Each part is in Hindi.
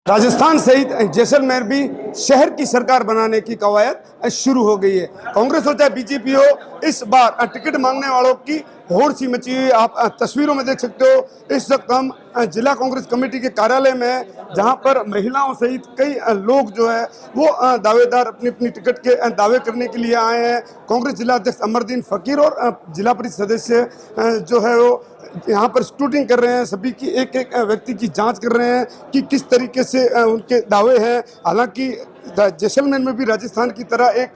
राजस्थान सहित जैसलमेर भी शहर की सरकार बनाने की कवायद शुरू हो गई है। कांग्रेस हो चाहे बीजेपी हो, इस बार टिकट मांगने वालों की होड़ सी मची हुई। आप तस्वीरों में देख सकते हो। इस वक्त हम जिला कांग्रेस कमेटी के कार्यालय में, जहां पर महिलाओं सहित कई लोग जो है वो दावेदार अपनी अपनी टिकट के दावे करने के लिए आए हैं। कांग्रेस जिला अध्यक्ष अमरदीन फकीर और जिला परिषद सदस्य जो है वो यहाँ पर स्क्रूटिंग कर रहे हैं, सभी की एक एक व्यक्ति की जांच कर रहे हैं कि किस तरीके से उनके दावे हैं। हालांकि जैसलमेर में भी राजस्थान की तरह एक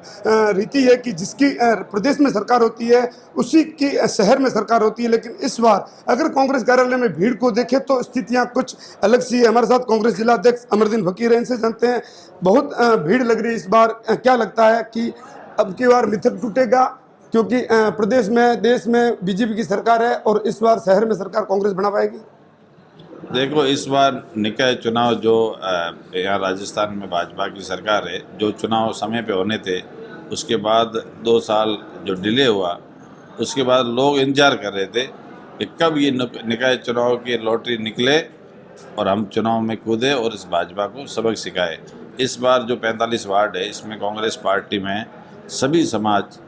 रीति है कि जिसकी प्रदेश में सरकार होती है उसी की शहर में सरकार होती है, लेकिन इस बार अगर कांग्रेस कार्यालय में भीड़ को देखें तो स्थितियां कुछ अलग सी है। हमारे साथ कांग्रेस जिला अध्यक्ष अमरदीन फकीर है, इनसे जानते हैं। बहुत भीड़ लग रही है इस बार, क्या लगता है कि अब की बार मिथक टूटेगा? क्योंकि प्रदेश में, देश में बीजेपी की सरकार है और इस बार शहर में सरकार कांग्रेस बना पाएगी। देखो, इस बार निकाय चुनाव जो यहाँ राजस्थान में भाजपा की सरकार है, जो चुनाव समय पे होने थे उसके बाद 2 साल जो डिले हुआ, उसके बाद लोग इंतजार कर रहे थे कि कब ये निकाय चुनाव की लॉटरी निकले और हम चुनाव में कूदे और इस भाजपा को सबक सिखाए। इस बार जो 45 वार्ड है, इसमें कांग्रेस पार्टी में सभी समाज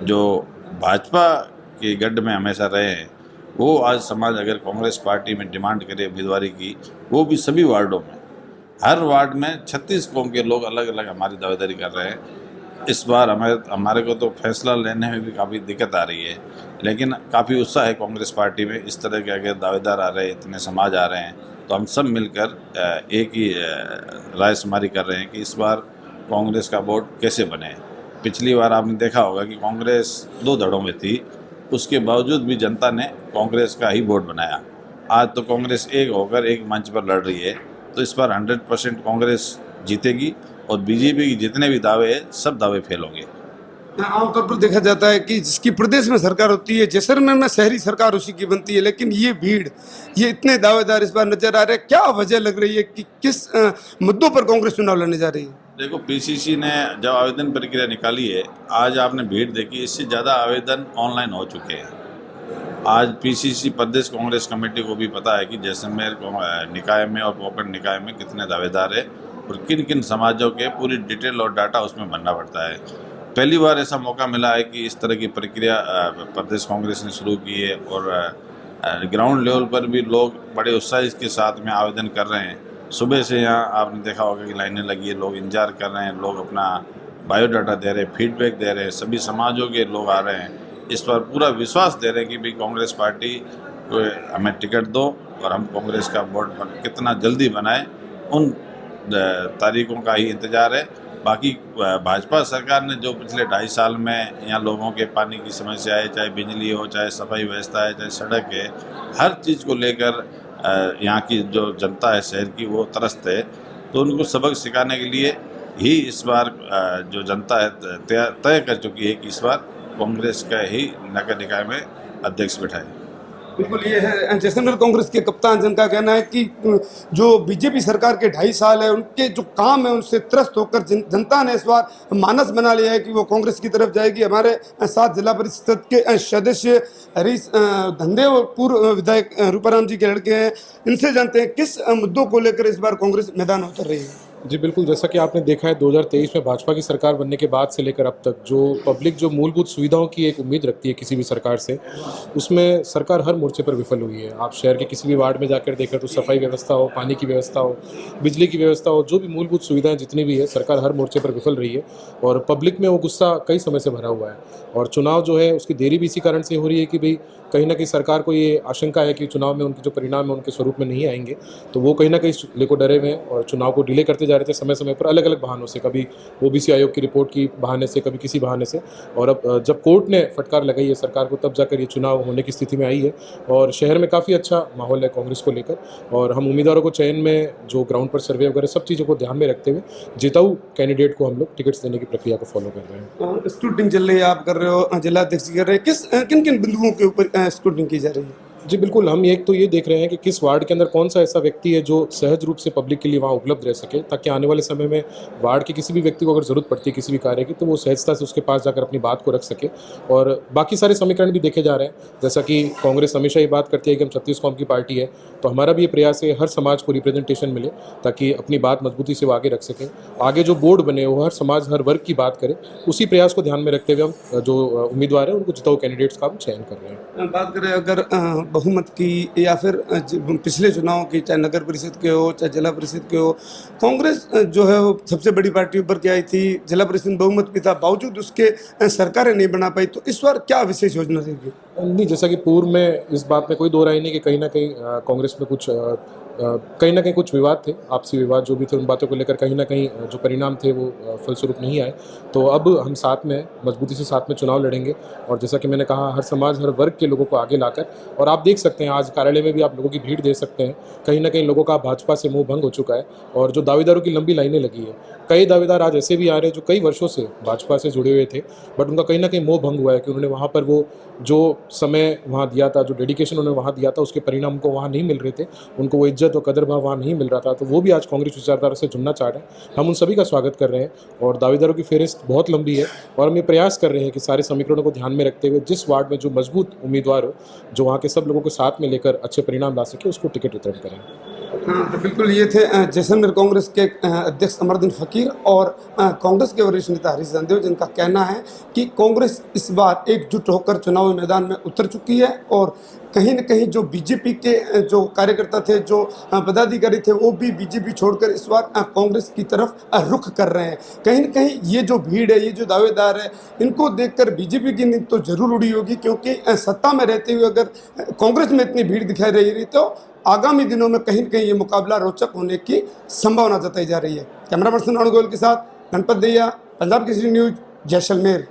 जो भाजपा के गढ़ में हमेशा रहे हैं, वो आज समाज अगर कांग्रेस पार्टी में डिमांड करे उम्मीदवारी की, वो भी सभी वार्डों में, हर वार्ड में 36 कौम के लोग अलग अलग हमारी दावेदारी कर रहे हैं। इस बार हमारे को तो फैसला लेने में भी काफ़ी दिक्कत आ रही है, लेकिन काफ़ी उत्साह है कांग्रेस पार्टी में। इस तरह के अगर दावेदार आ रहे हैं, इतने समाज आ रहे हैं, तो हम सब मिलकर एक ही राय शुमारी कर रहे हैं कि इस बार कांग्रेस का वोट कैसे बने। पिछली बार आपने देखा होगा कि कांग्रेस 2 धड़ों में थी, उसके बावजूद भी जनता ने कांग्रेस का ही वोट बनाया। आज तो कांग्रेस एक होकर एक मंच पर लड़ रही है, तो इस बार 100% कांग्रेस जीतेगी और बीजेपी के जितने भी दावे हैं, सब दावे फेल होंगे। आमतौर पर देखा जाता है कि जिसकी प्रदेश में सरकार होती है, जैसलमेर में शहरी सरकार उसी की बनती है, लेकिन ये भीड़, ये इतने दावेदार इस बार नजर आ रहे हैं। क्या वजह लग रही है कि किस मुद्दों पर कांग्रेस चुनाव लड़ने जा रही है? देखो, पीसीसी ने जब आवेदन प्रक्रिया निकाली है, आज आपने भीड़ देखी, इससे ज़्यादा आवेदन ऑनलाइन हो चुके हैं। आज पीसीसी प्रदेश कांग्रेस कमेटी को भी पता है कि जैसलमेर निकाय में और पोखरण निकाय में कितने दावेदार है और किन किन समाजों के पूरी डिटेल और डाटा उसमें भरना पड़ता है। पहली बार ऐसा मौका मिला है कि इस तरह की प्रक्रिया प्रदेश कांग्रेस ने शुरू की है और ग्राउंड लेवल पर भी लोग बड़े उत्साह के साथ में आवेदन कर रहे हैं। सुबह से यहाँ आपने देखा होगा कि लाइनें लगी है, लोग इंतजार कर रहे हैं, लोग अपना बायोडाटा दे रहे हैं, फीडबैक दे रहे हैं, सभी समाजों के लोग आ रहे हैं। इस पर पूरा विश्वास दे रहे हैं कि भाई कांग्रेस पार्टी को हमें टिकट दो और हम कांग्रेस का बोर्ड कितना जल्दी बनाए, उन तारीखों का ही इंतज़ार है। बाकी भाजपा सरकार ने जो पिछले 2.5 साल में यहाँ लोगों के पानी की समस्या है, चाहे बिजली हो, चाहे सफाई व्यवस्था है, चाहे सड़क है, हर चीज़ को लेकर यहाँ की जो जनता है शहर की, वो त्रस्त है। तो उनको सबक सिखाने के लिए ही इस बार जो जनता है तय कर चुकी है कि इस बार कांग्रेस का ही नगर निकाय में अध्यक्ष बैठाए। बिल्कुल, ये है जैसलमेर कांग्रेस के कप्तान, जिनका कहना है कि जो बीजेपी सरकार के 2.5 साल है, उनके जो काम है उनसे त्रस्त होकर जनता ने इस बार मानस बना लिया है कि वो कांग्रेस की तरफ जाएगी। हमारे साथ जिला परिषद के सदस्य हरीश धंधे और पूर्व विधायक रूपाराम जी के लड़के हैं, इनसे जानते हैं किस मुद्दों को लेकर इस बार कांग्रेस मैदान में उतर रही है। जी बिल्कुल, जैसा कि आपने देखा है 2023 में भाजपा की सरकार बनने के बाद से लेकर अब तक जो पब्लिक जो मूलभूत सुविधाओं की एक उम्मीद रखती है किसी भी सरकार से, उसमें सरकार हर मोर्चे पर विफल हुई है। आप शहर के किसी भी वार्ड में जाकर देखें तो सफाई व्यवस्था हो, पानी की व्यवस्था हो, बिजली की व्यवस्था हो, जो भी मूलभूत सुविधाएं जितनी भी है, सरकार हर मोर्चे पर विफल रही है और पब्लिक में वो गुस्सा कई समय से भरा हुआ है। और चुनाव जो है उसकी देरी भी इसी कारण से हो रही है कि भाई कहीं ना कहीं सरकार को ये आशंका है कि चुनाव में उनके जो परिणाम है उनके स्वरूप में नहीं आएंगे, तो वो कहीं ना कहीं लेको डरे हुए हैं और चुनाव को डिले करते जा रहे थे समय समय पर अलग अलग बहानों से, कभी ओबीसी आयोग की रिपोर्ट की बहाने से, कभी किसी बहाने से। और अब जब कोर्ट ने फटकार लगाई है सरकार को, तब जाकर ये चुनाव होने की स्थिति में आई है और शहर में काफ़ी अच्छा माहौल है कांग्रेस को लेकर। और हम उम्मीदवारों को चयन में जो ग्राउंड पर सर्वे वगैरह सब चीज़ों को ध्यान में रखते हुए जिताऊ कैंडिडेट को हम लोग टिकट्स देने की प्रक्रिया को फॉलो कर रहे हैं। स्क्रूटिंग चल रही है, आप कर रहे हो, जिला अध्यक्ष कर रहे हैं, किन किन बिंदुओं के ऊपर स्क्रूटिंग की जा रही है? जी बिल्कुल, हम एक तो ये देख रहे हैं कि किस वार्ड के अंदर कौन सा ऐसा व्यक्ति है जो सहज रूप से पब्लिक के लिए वहाँ उपलब्ध रह सके, ताकि आने वाले समय में वार्ड के किसी भी व्यक्ति को अगर ज़रूरत पड़ती है किसी भी कार्य की, तो वो सहजता से उसके पास जाकर अपनी बात को रख सके। और बाकी सारे समीकरण भी देखे जा रहे हैं, जैसा कि कांग्रेस हमेशा ये बात करती है कि हम 36 कौम की पार्टी है, तो हमारा भी ये प्रयास है हर समाज को रिप्रेजेंटेशन मिले, ताकि अपनी बात मजबूती से वो आगे रख सकें। आगे जो बोर्ड बने वो हर समाज हर वर्ग की बात करे, उसी प्रयास को ध्यान में रखते हुए हम जो उम्मीदवार हैं उनको जिताऊ कैंडिडेट्स का हम चयन कर रहे हैं। बात करें अगर बहुमत की या फिर पिछले चुनाव की, चाहे नगर परिषद के हो चाहे जिला परिषद के हो, कांग्रेस जो है वो सबसे बड़ी पार्टी उभर के आई थी, जिला परिषद में बहुमत भी था, बावजूद उसके सरकारें नहीं बना पाई। तो इस बार क्या विशेष योजना रहेगी? नहीं, जैसा कि पूर्व में इस बात में कोई दो राय नहीं कि कहीं ना कहीं कांग्रेस में कुछ कहीं ना कहीं कुछ विवाद थे, आपसी विवाद जो भी थे, उन बातों को लेकर कहीं ना कहीं जो परिणाम थे वो फलस्वरूप नहीं आए। तो अब हम साथ में मजबूती से साथ में चुनाव लड़ेंगे, और जैसा कि मैंने कहा हर समाज हर वर्ग के लोगों को आगे लाकर, और आप देख सकते हैं आज कार्यालय में भी आप लोगों की भीड़ देख सकते हैं, कहीं ना कहीं लोगों का भाजपा से मोह भंग हो चुका है, और जो दावेदारों की लंबी लाइनें लगी है। कई दावेदार आज ऐसे भी आ रहे हैं जो कई वर्षों से भाजपा से जुड़े हुए थे, बट उनका कहीं ना कहीं मोह भंग हुआ है कि उन्होंने वहाँ पर वो जो समय वहाँ दिया था, जो डेडिकेशन उन्होंने वहाँ दिया था, उसके परिणाम उनको वहाँ नहीं मिल रहे थे, उनको वो इज्जत और कदर भाव वहाँ नहीं मिल रहा था, तो वो भी आज कांग्रेस विचारधारा से जुड़ना चाह रहे हैं। हम उन सभी का स्वागत कर रहे हैं, और दावेदारों की फहरिस्त बहुत लंबी है, और हम ये प्रयास कर रहे हैं कि सारे समीकरणों को ध्यान में रखते हुए जिस वार्ड में जो मजबूत उम्मीदवार हो, जो वहाँ के सब लोगों को साथ में लेकर अच्छे परिणाम ला सके, उसको टिकट वितरण करें। हाँ, तो बिल्कुल ये थे जैसलमेर कांग्रेस के अध्यक्ष अमरदीन फकीर और कांग्रेस के वरिष्ठ नेता हरीश रामदेव, जिनका कहना है कि कांग्रेस इस बार एकजुट होकर चुनावी मैदान में उतर चुकी है, और कहीं न कहीं जो बीजेपी के जो कार्यकर्ता थे, जो पदाधिकारी थे, वो भी बीजेपी छोड़कर इस बार कांग्रेस की तरफ रुख कर रहे हैं। कहीं न कहीं ये जो भीड़ है, ये जो दावेदार है, इनको देखकर बीजेपी की नींद तो जरूर उड़ी होगी, क्योंकि सत्ता में रहते हुए अगर कांग्रेस में इतनी भीड़ दिखाई रही रही तो आगामी दिनों में कहीं न कहीं ये मुकाबला रोचक होने की संभावना जताई जा रही है। कैमरा पर्सन अरुण गोयल के साथ गणपत दहिया, पंजाब केसरी न्यूज़, जैसलमेर।